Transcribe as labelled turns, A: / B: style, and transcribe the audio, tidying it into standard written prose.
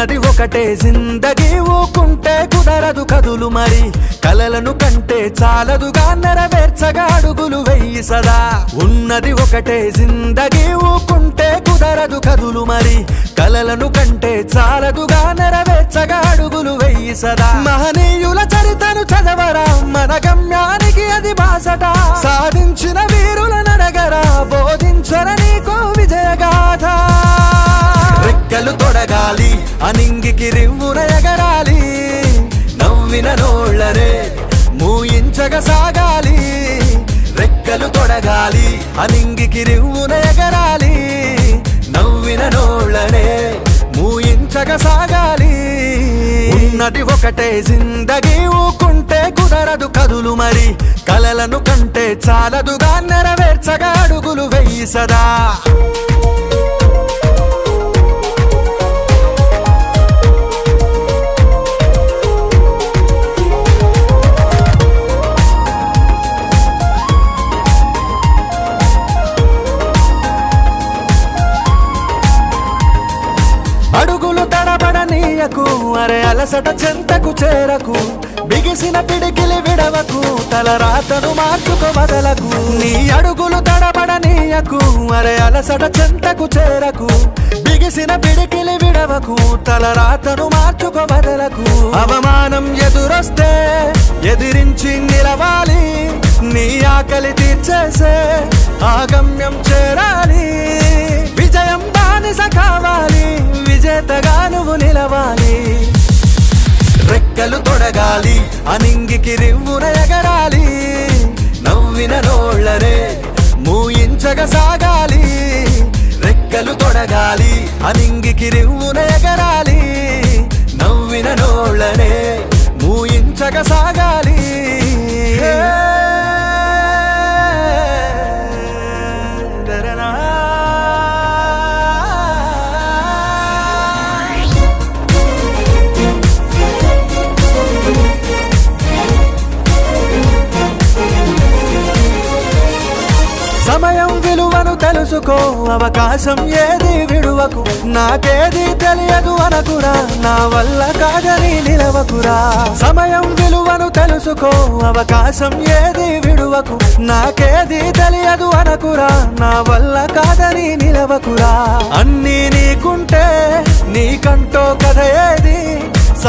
A: ఉన్నది ఒకటే జిందగీ ఊకుంటే కుదరదు కదులు మరి కలలను కంటే చాలదుగా నెరవేర్చగా అడుగులు వెయ్యి సదా ఉన్నది ఒకటే జిందగీ ఊకుంటే కుదరదు కదులు మరి కలలను కంటే చాలదుగా నెరవేర్చగా అడుగులు వెయ్యి సదా మహనీయుల చరితను చదవరా మన గమ్యానికి అది బాసట సాధించిన వీరుల నడగరా బోధించర నీకో విజయగాథ రెక్కలు తొడగాలి అనింగికి రివ్వున ఎగరాలి నవ్విన నోళ్ళనే మూయించగా సాగాలి రెక్కలు తొడగాలి అనింగికి రివ్వున ఎగరాలి నవ్విన నోళ్ళనే మూయించగా సాగాలి ఉన్నది ఒకటే జిందగీ ఊకుంటే కుదరదు కదులు మరి కలలను కంటే చాలదుగా నెరవేర్చగా అడుగులు వెయ్యి సదా అడుగులు తడబడనీయకు అరే అలసట చెంతకు చేరకు బిగిసిన పిడికిలి విడవకు తలరాతను మార్చుకో వదలకు నీ అడుగులు తడబడనీయకు అరే అలసట చెంతకు చేరకు బిగిసిన పిడికిలి విడవకు తలరాతను మార్చుకో వదలకు అవమానం ఎదురొస్తే ఎదిరించి నిలవాలి నీ ఆకలి తీర్చేసే ఆగమ్యం చేరాలి విజయం బానిస కావాలి విజేతగా నువ్వు నిలవాలి రెక్కలు తొడగాలి అనింగికి రివ్వున ఎగరాలి నవ్విన నోళ్ళనే మూయించగా సాగాలి రెక్కలు తొడగాలి అనింగికి రివ్వున ఎగరాలి నవ్విన నోళ్ళనే మూయించగా సాగాలి సమయం విలువను తెలుసుకో అవకాశం ఏది విడువకు నాకేది తెలియదు అనకురా నా వల్ల కాదని నిలవకురా సమయం విలువను తెలుసుకో అవకాశం ఏది విడువకు నాకేది తెలియదు అనకురా నా వల్ల కాదని నిలవకురా అన్నీ నీకుంటే నీకంటో కథ ఏది